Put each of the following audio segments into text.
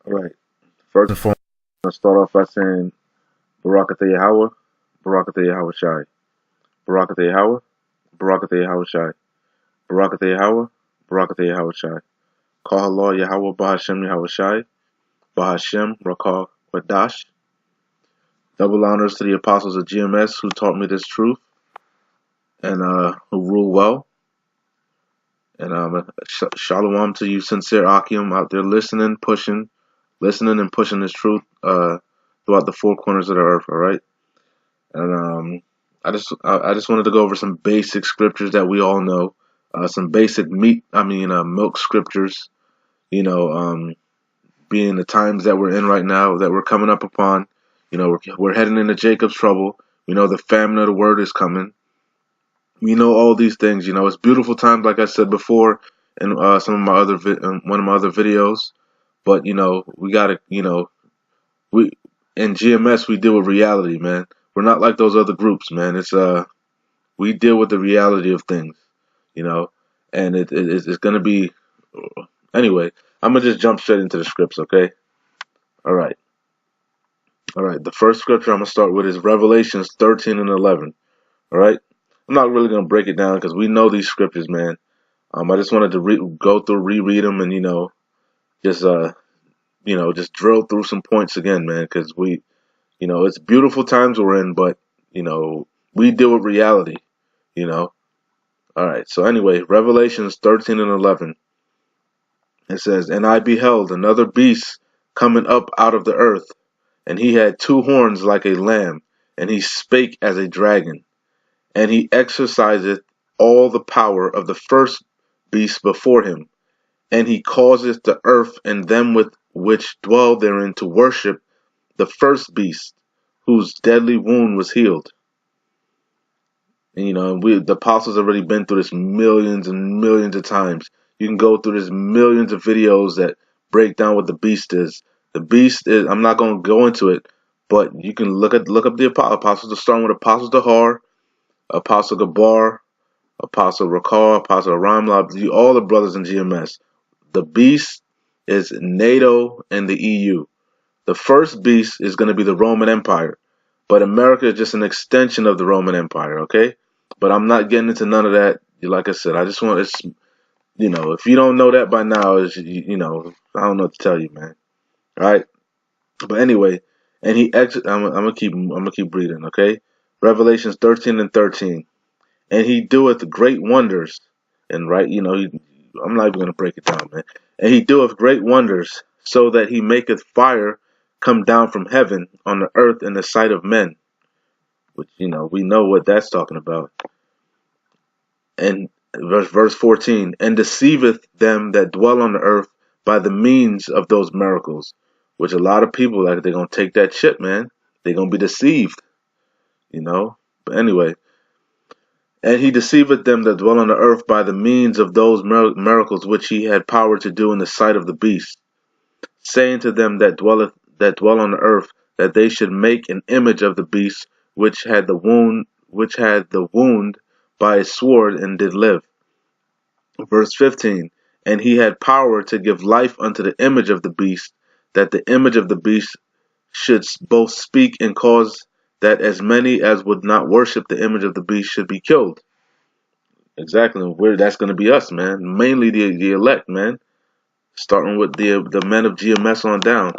All right. First, The phone. I'm gonna start off by saying Barakatha Yahweh, Barakatha Yahweh Shai, Barakatha Yahweh, Barakatha Yahweh Shai, Barakatha Yahweh, Barakatha Yahweh Shai. Kahallah Yahweh Bahashem Yahweh Shai, Bahashem Rakah Wadash. Double honors to the apostles of GMS who taught me this truth and who rule well. And shalom to you, sincere Akim out there listening and pushing this truth throughout the four corners of the earth. All right. And I just wanted to go over some basic scriptures that we all know, some basic milk scriptures. You know, being the times that we're in right now, that we're coming up upon. You know, we're heading into Jacob's trouble. We know the famine of the word is coming. We know all these things. You know, it's beautiful times, like I said before, in one of my other videos. But you know, we gotta, we in GMS we deal with reality, man. We're not like those other groups, man. We deal with the reality of things, you know, and it's gonna be anyway. I'm gonna just jump straight into the scripts, okay? All right, all right. The first scripture I'm gonna start with is Revelations 13 and 11. All right, I'm not really gonna break it down because we know these scriptures, man. I just wanted to go through, reread them, and just just drill through some points again, man, because it's beautiful times we're in, but we deal with reality, you know. All right. So anyway, Revelations 13 and 11. It says, "And I beheld another beast coming up out of the earth, and he had two horns like a lamb, and he spake as a dragon, and he exerciseth all the power of the first beast before him, and he causeth the earth and them with which dwell therein to worship the first beast, whose deadly wound was healed." And, the apostles already been through this millions and millions of times. You can go through this millions of videos that break down what the beast is. The beast is. I'm not going to go into it, but you can look up the apostles. Starting with Apostle Dahar, Apostle Gabar, Apostle Rakar, Apostle Ramla, all the brothers in GMS. The beast is NATO and the EU. The first beast is going to be the Roman Empire, but America is just an extension of the Roman Empire, okay? But I'm not getting into none of that. Like I said, I just want if you don't know that by now, I don't know what to tell you, man. All right? But anyway, and I'm gonna keep reading, okay? Revelations 13 and 13. "And he doeth great wonders." And right, I'm not even gonna break it down, man. "And he doeth great wonders, so that he maketh fire come down from heaven on the earth in the sight of men," which we know what that's talking about. And verse 14, "And deceiveth them that dwell on the earth by the means of those miracles," which a lot of people, like, they're gonna take that shit, man. They're gonna be deceived, you know. But anyway, "And he deceiveth them that dwell on the earth by the means of those miracles which he had power to do in the sight of the beast, saying to them that dwell on the earth, that they should make an image of the beast which had the wound by a sword and did live." Verse 15, "And he had power to give life unto the image of the beast, that the image of the beast should both speak and cause that as many as would not worship the image of the beast should be killed." Exactly. Where that's going to be us, man. Mainly the elect, man. Starting with the men of GMS on down,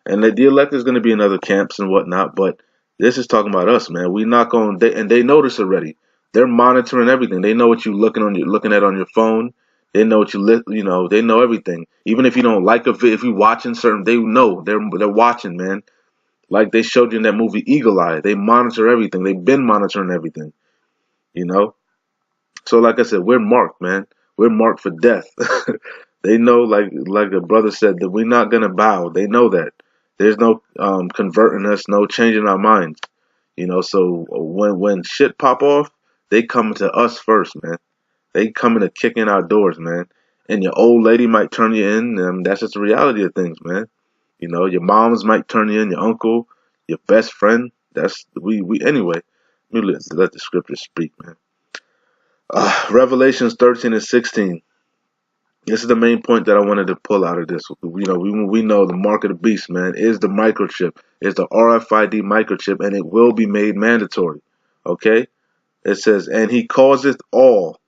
And the elect is going to be in other camps and whatnot, but this is talking about us, man. We not going. And they know this already. They're monitoring everything. They know what you're looking at on your phone. They know what They know everything. Even if you don't like a video, if you're watching certain, they know they're watching, man. Like they showed you in that movie Eagle Eye. They monitor everything. They've been monitoring everything, you know. So like I said, we're marked, man. We're marked for death. They know, like the brother said, that we're not gonna bow. They know that. There's no converting us, no changing our minds. So when shit pop off, they come to us first, man. They coming to kick in our doors, man. And your old lady might turn you in, and that's just the reality of things, man. Your moms might turn you in, your uncle, your best friend. That's we anyway. Let the scriptures speak, man. Revelations 13 and 16. This is the main point that I wanted to pull out of this. We know the mark of the beast, man, is the microchip, is the RFID microchip, and it will be made mandatory. Okay? It says, and he causeth all,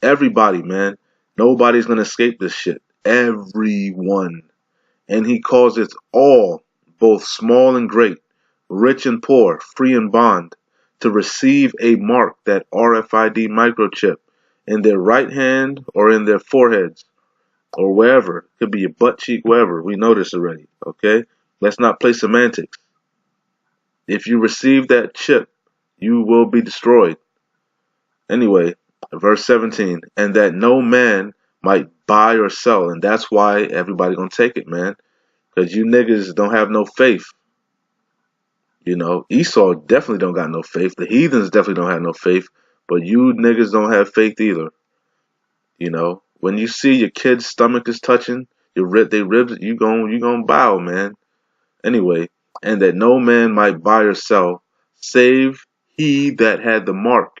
everybody, man. Nobody's gonna escape this shit. Everyone. And he causeth all, both small and great, rich and poor, free and bond, to receive a mark, that RFID microchip, in their right hand or in their foreheads or wherever. It could be your butt cheek, wherever. We know this already. Okay? Let's not play semantics. If you receive that chip, you will be destroyed. Anyway, verse 17, and that no man might buy or sell. And that's why everybody gonna take it, man. Because you niggas don't have no faith. Esau definitely don't got no faith. The heathens definitely don't have no faith. But you niggas don't have faith either. When you see your kid's stomach is touching, they ribs, you gon' bow, man. Anyway, and that no man might buy or sell, save he that had the mark,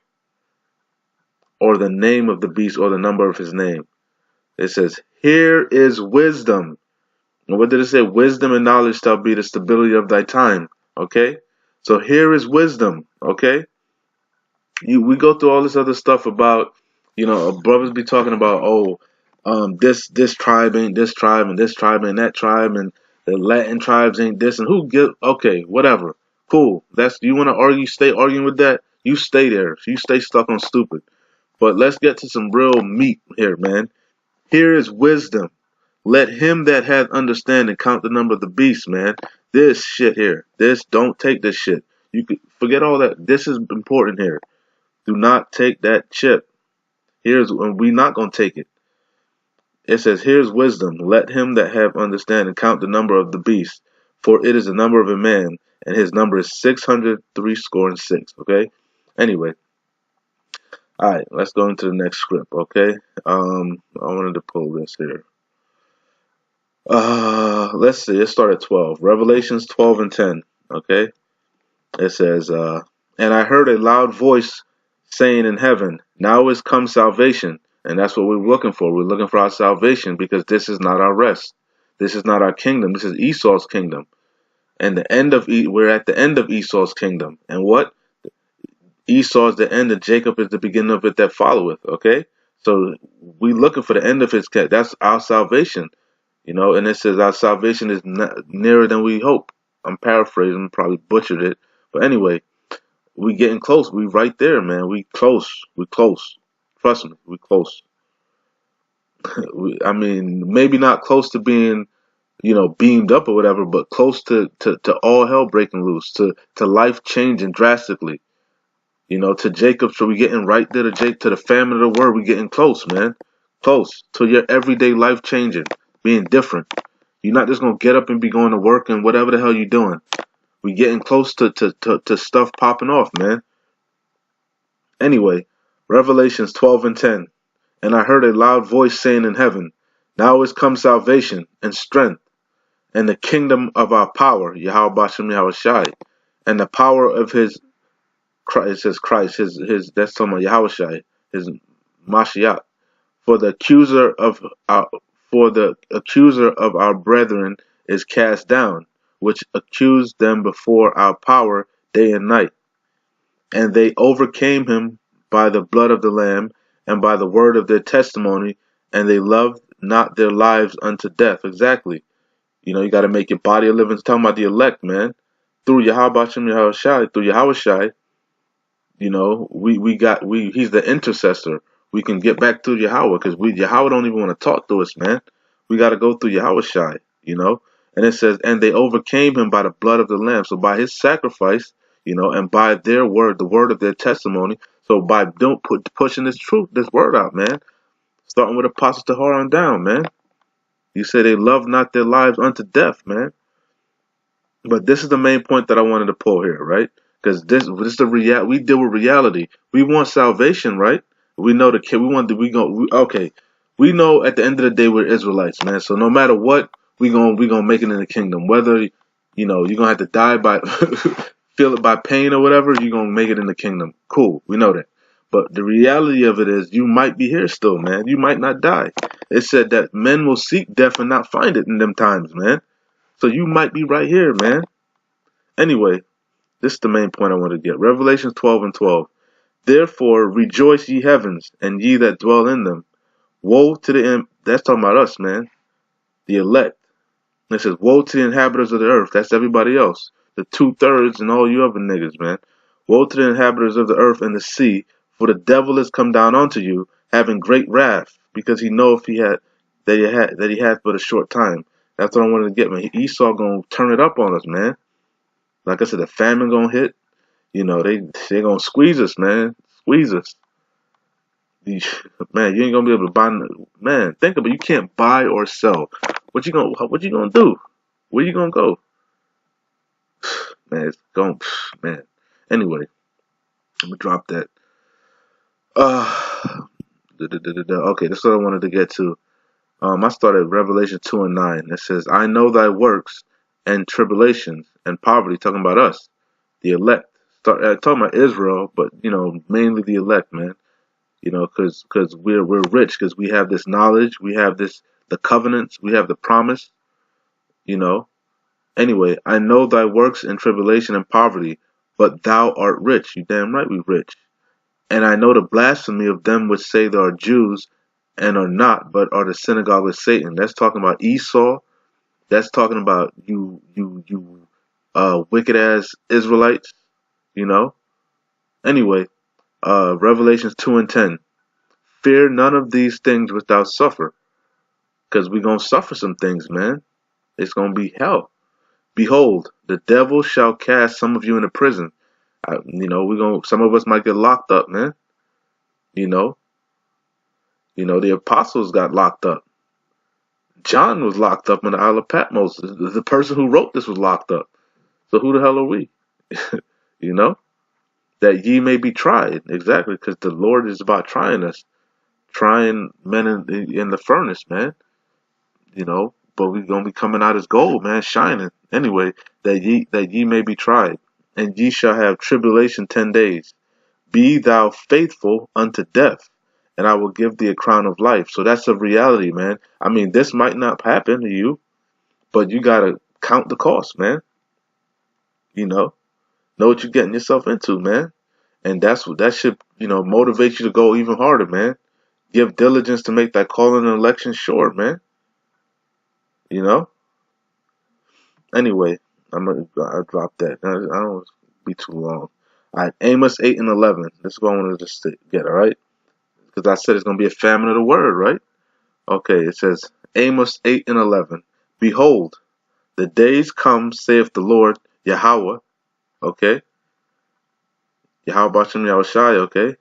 or the name of the beast, or the number of his name. It says, here is wisdom. And what did it say? Wisdom and knowledge shall be the stability of thy time. Okay? So here is wisdom. Okay? We go through all this other stuff about, brothers be talking about, this tribe ain't this tribe, and this tribe ain't that tribe, and the Latin tribes ain't this, and okay, whatever. Cool. You want to argue, stay arguing with that? You stay there. You stay stuck on stupid. But let's get to some real meat here, man. Here is wisdom. Let him that hath understanding count the number of the beast, man. This shit here. Don't take this shit. You could forget all that. This is important here. Do not take that chip. We not gonna take it. It says, here's wisdom. Let him that have understanding count the number of the beast, for it is the number of a man, and his number is 666. Okay? Anyway. Alright, let's go into the next script, okay? I wanted to pull this here. Let's see, let's start at 12. Revelations 12 and 10, okay? It says, and I heard a loud voice saying in heaven, now is come salvation. And that's what we're looking for. We're looking for our salvation, because this is not our rest. This is not our kingdom. This is Esau's kingdom. And we're at the end of Esau's kingdom. And what? Esau is the end, and Jacob is the beginning of it that followeth. Okay? So we looking for the end of his kingdom. That's our salvation. And it says our salvation is nearer than we hope. I'm paraphrasing, probably butchered it. But anyway, we getting close. We right there, man. We close. We close. Trust me, we close. I mean, maybe not close to being, beamed up or whatever, but close to all hell breaking loose, to life changing drastically. To Jacob, so we getting right there to the famine of the word. We getting close, man. Close to your everyday life changing, being different. You're not just gonna get up and be going to work and whatever the hell you're doing. We getting close to stuff popping off, man. Anyway, Revelations 12 and 10. And I heard a loud voice saying in heaven, now is come salvation and strength, and the kingdom of our power, Yahweh Bashem Yahweh Shai, and the power of his Christ. It says Christ, his that's talking about Yahweh Shai, his Mashiach. For the accuser of our brethren is cast down, which accused them before our power day and night. And they overcame him by the blood of the Lamb and by the word of their testimony, and they loved not their lives unto death. Exactly. You got to make your body a living. It's talking about the elect, man. Through Yahweh Shem Yahweh Shai, through Yahweh Shai, he's the intercessor. We can get back to Yahweh, because Yahweh don't even want to talk to us, man. We got to go through Yahweh Shai, And it says, and they overcame him by the blood of the Lamb. So by his sacrifice, and by their word, the word of their testimony. So by pushing this word out, man. Starting with Apostle Tahar on down, man. You say they love not their lives unto death, man. But this is the main point that I wanted to pull here, right? Because this is the reality. We deal with reality. We want salvation, right? We know we know at the end of the day we're Israelites, man. So no matter what, we gonna make it in the kingdom. Whether you're gonna have to die by feel it by pain or whatever, you're gonna make it in the kingdom. Cool, we know that. But the reality of it is you might be here still, man. You might not die. It said that men will seek death and not find it in them times, man. So you might be right here, man. Anyway, this is the main point I want to get. Revelation 12:12. Therefore rejoice ye heavens, and ye that dwell in them. Woe to the that's talking about us, man. The elect. It says, woe to the inhabitants of the earth. That's everybody else. The 2/3 and all you other niggas, man. Woe to the inhabitants of the earth and the sea, for the devil is come down unto you, having great wrath, because he knoweth that he hath but a short time. That's what I wanted to get, man. Esau gonna turn it up on us, man. Like I said, the famine gonna hit. You know, they gonna squeeze us, man. Squeeze us. Man, you ain't gonna be able to buy. Man, think about it. You can't buy or sell. What you gonna do? Where you gonna go? Man, it's going. Man. Anyway, let me drop that. Okay, that's what I wanted to get to. I started Revelation 2:9. It says, "I know thy works and tribulations and poverty," talking about us, the elect. Talking about Israel, but mainly the elect, man. Because we're rich, because we have this knowledge, we have the covenants, we have the promise. Anyway, I know thy works and tribulation and poverty, but thou art rich. You damn right we rich. And I know the blasphemy of them which say they are Jews and are not, but are the synagogue of Satan. That's talking about Esau. That's talking about you wicked ass Israelites. Anyway, Revelations 2:10. Fear none of these things which thou suffer, because we're gonna suffer some things, man. It's gonna be hell. Behold, the devil shall cast some of you into prison. Some of us might get locked up, man. The apostles got locked up. John was locked up in the Isle of Patmos. The person who wrote this was locked up. So who the hell are we? That ye may be tried. Exactly, because the Lord is about trying us, trying men in the furnace, man. But we're gonna be coming out as gold, man, shining. Anyway, that ye may be tried, and ye shall have tribulation 10 days. Be thou faithful unto death, and I will give thee a crown of life. So that's a reality, man. I mean, this might not happen to you, but you gotta count the cost, man. Know what you're getting yourself into, man. And that should, motivate you to go even harder, man. Give diligence to make that calling and election sure, man. Anyway, I'll drop that. I don't want to be too long. All right, Amos 8:11. This is what I wanted to just get, all right? Because I said it's going to be a famine of the word, right? Okay, it says, Amos 8:11. Behold, the days come, saith the Lord Yahweh, okay? Yahweh Bashem Yahushai, okay?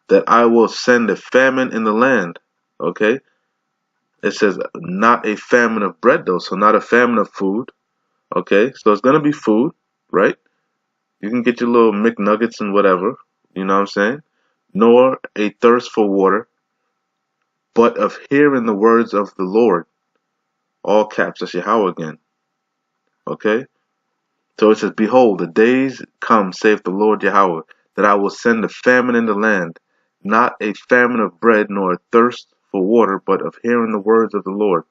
That I will send a famine in the land, okay? It says not a famine of bread, though, so not a famine of food, okay? So it's going to be food, right? You can get your little McNuggets and whatever, you know what I'm saying? Nor a thirst for water, but of hearing the words of the Lord. All caps, that's Yahweh again. Okay? So it says, behold, the days come, saith the Lord Yahweh, that I will send a famine in the land, not a famine of bread, nor a thirst for water, but of hearing the words of the Lord.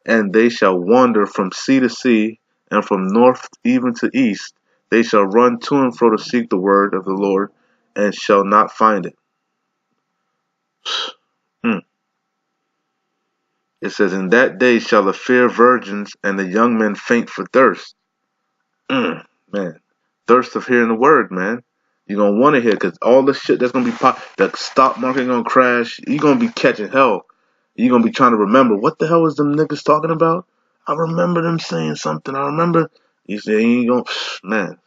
And they shall wander from sea to sea, and from north even to east. They shall run to and fro to seek the word of the Lord, and shall not find it. It says, in that day shall the fair virgins and the young men faint for thirst. Man, thirst of hearing the word, man. You're going to want to hear, because all the shit that's going to be the stock market going to crash. You're going to be catching hell. You're going to be trying to remember, what the hell was them niggas talking about? I remember them saying something. I remember. You say, you ain't going to, man,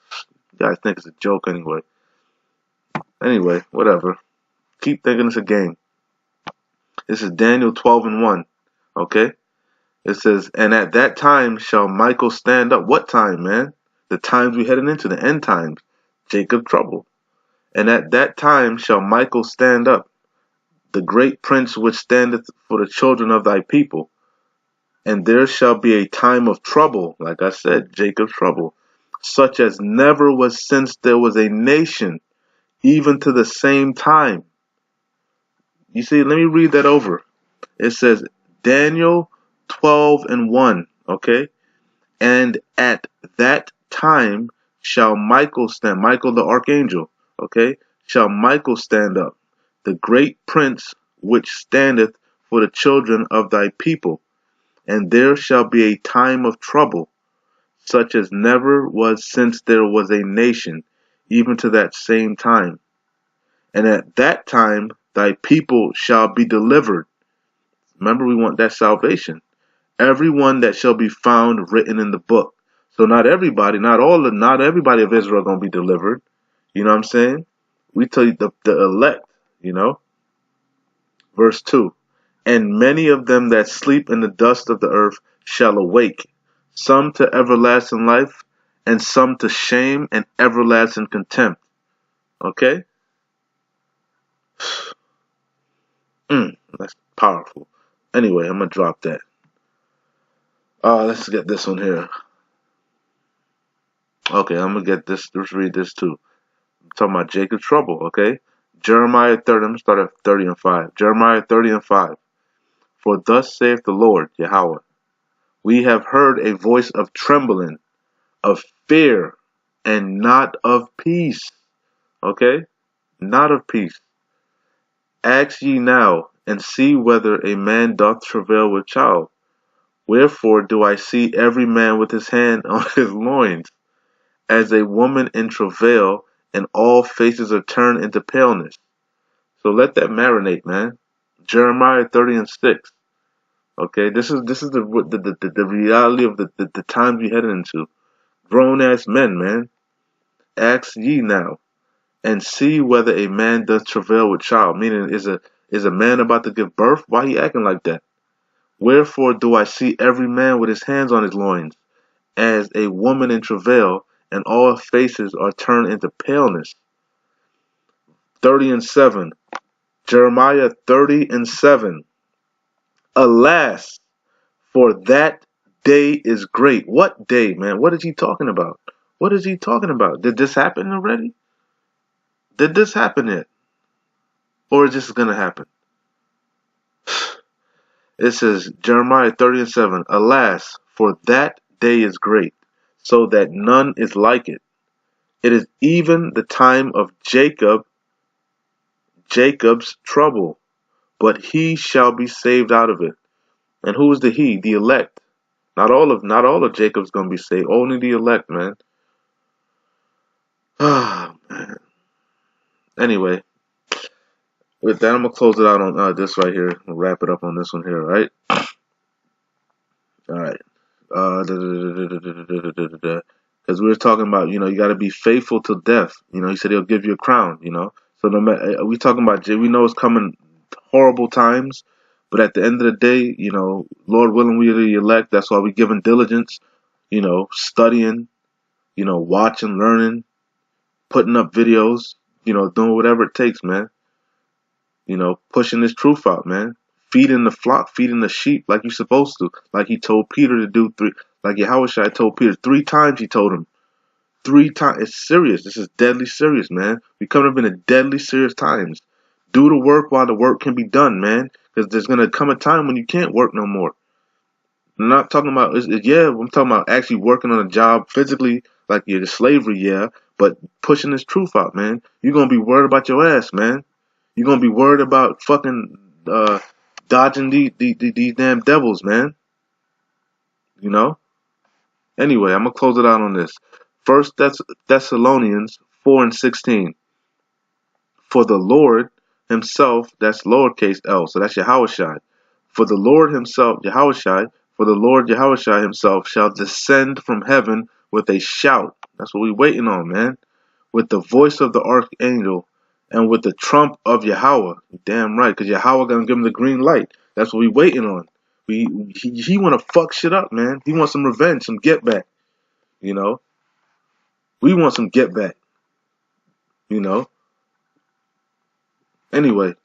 you guys think it's a joke anyway. Anyway, whatever. Keep thinking it's a game. This is Daniel 12:1. Okay? It says, and at that time shall Michael stand up. What time, man? The times we heading into, the end times. Jacob trouble. And at that time shall Michael stand up, the great prince which standeth for the children of thy people. And there shall be a time of trouble, like I said, Jacob's trouble, such as never was since there was a nation, even to the same time. You see, let me read that over. It says Daniel 12:1, okay? And at that time shall Michael stand, Michael the archangel, okay? Shall Michael stand up, the great prince which standeth for the children of thy people. And there shall be a time of trouble, such as never was since there was a nation, even to that same time. And at that time thy people shall be delivered. Remember, we want that salvation. Everyone that shall be found written in the book. So not everybody, not everybody of Israel gonna be delivered. You know what I'm saying? We tell you the elect, you know. Verse 2. And many of them that sleep in the dust of the earth shall awake, some to everlasting life, and some to shame and everlasting contempt. Okay? That's powerful. Anyway, I'm gonna drop that. Let's get this one here. Okay, I'm gonna get this. Let's read this too. I'm talking about Jacob's trouble. Okay, Jeremiah 30. I'm gonna start at 30:5. Jeremiah 30:5. For thus saith the Lord Yahweh: We have heard a voice of trembling, of fear, and not of peace. Okay, not of peace. Ask ye now, and see whether a man doth travail with child. Wherefore do I see every man with his hand on his loins, as a woman in travail, and all faces are turned into paleness. So let that marinate, man. Jeremiah 30:6. Okay, this is the reality of the times we headed into. Grown ass men, man. Ask ye now, and see whether a man does travail with child. Meaning, is a man about to give birth? Why he acting like that? Wherefore do I see every man with his hands on his loins, as a woman in travail, and all faces are turned into paleness. 30:7. Jeremiah 30:7. Alas, for that day is great. What day, man? What is he talking about? What is he talking about? Did this happen already? Did this happen yet? Or is this gonna happen? It says Jeremiah 30:7. Alas, for that day is great, so that none is like it. It is even the time of Jacob's trouble, but he shall be saved out of it. And who is the he? The elect. Not all of Jacob's gonna be saved. Only the elect, man. Ah, man. Anyway, with that, I'm gonna close it out on this right here. We'll wrap it up on this one here, right? All right. Because we were talking about, you got to be faithful to death. He said he'll give you a crown. So no matter, we talking about, we know it's coming horrible times, but at the end of the day, Lord willing, we are the elect. That's why we giving diligence. Studying, watching, learning, putting up videos, doing whatever it takes, man. Pushing this truth out, man. Feeding the flock, feeding the sheep like you're supposed to. Like he told Peter to do like Yahushua told Peter 3 times. He told him 3 times. It's serious. This is deadly serious, man. We coming up in a deadly serious times. Do the work while the work can be done, man. Because there's gonna come a time when you can't work no more. I'm not talking about, I'm talking about actually working on a job physically, like you're the slavery, yeah, but pushing this truth out, man. You're going to be worried about your ass, man. You're going to be worried about fucking dodging these damn devils, man. Anyway, I'm going to close it out on this. First Thessalonians 4:16. For the Lord himself, that's lowercase l, so that's Yahushua. For the Lord himself, Yahushua, for the Lord Yahushua himself shall descend from heaven with a shout. That's what we waiting on, man. With the voice of the archangel and with the trump of Yahweh. Damn right, because Yahweh gonna give him the green light. That's what we waiting on. He wanna fuck shit up, man. He wants some revenge, some get back. We want some get back. Anyway,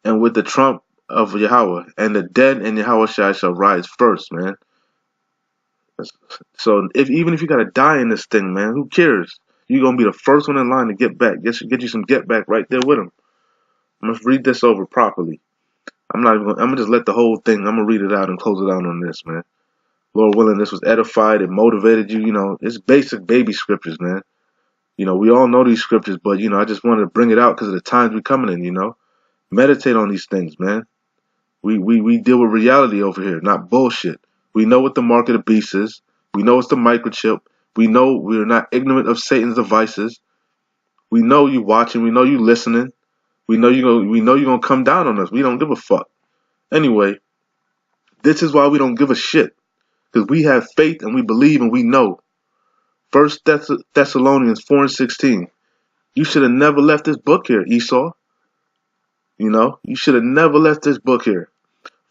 and with the trump of Yahweh, and the dead in Yahweh shall rise first, man. So even if you gotta die in this thing, man, who cares? You're going to be the first one in line to get back. Get you some get back right there with him. I'm going to read this over properly. I'm going to just let the whole thing, I'm going to read it out and close it out on this, man. Lord willing, this was edified. It motivated you. You know, it's basic baby scriptures, man. You know, we all know these scriptures, but, you know, I just wanted to bring it out because of the times we're coming in, you know. Meditate on these things, man. We deal with reality over here, not bullshit. We know what the mark of the beast is. We know it's the microchip. We know we're not ignorant of Satan's devices. We know you watching. We know you listening. We know you're gonna come down on us. We don't give a fuck. Anyway, this is why we don't give a shit. Because we have faith and we believe and we know. First Thessalonians 4:16. You should have never left this book here, Esau. You know, you should have never left this book here.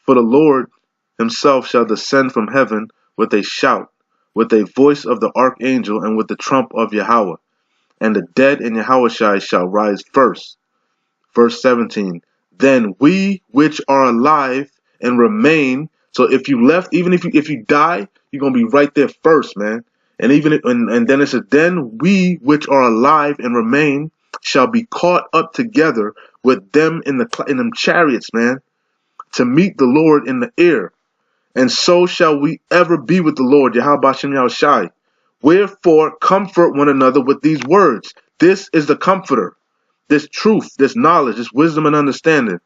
For the Lord himself shall descend from heaven with a shout, with a voice of the archangel, and with the trump of Yahweh. And the dead in Yahushua shall rise first. Verse 17. Then we which are alive and remain. So if you left, even if you die, you're gonna be right there first, man. And and then it says, then we which are alive and remain shall be caught up together with them in them chariots, man, to meet the Lord in the air. And so shall we ever be with the Lord, Yahweh Shem Yahushai. Wherefore comfort one another with these words. This is the comforter. This truth, this knowledge, this wisdom and understanding.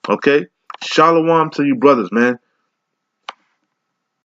Okay? Shalom to you brothers, man.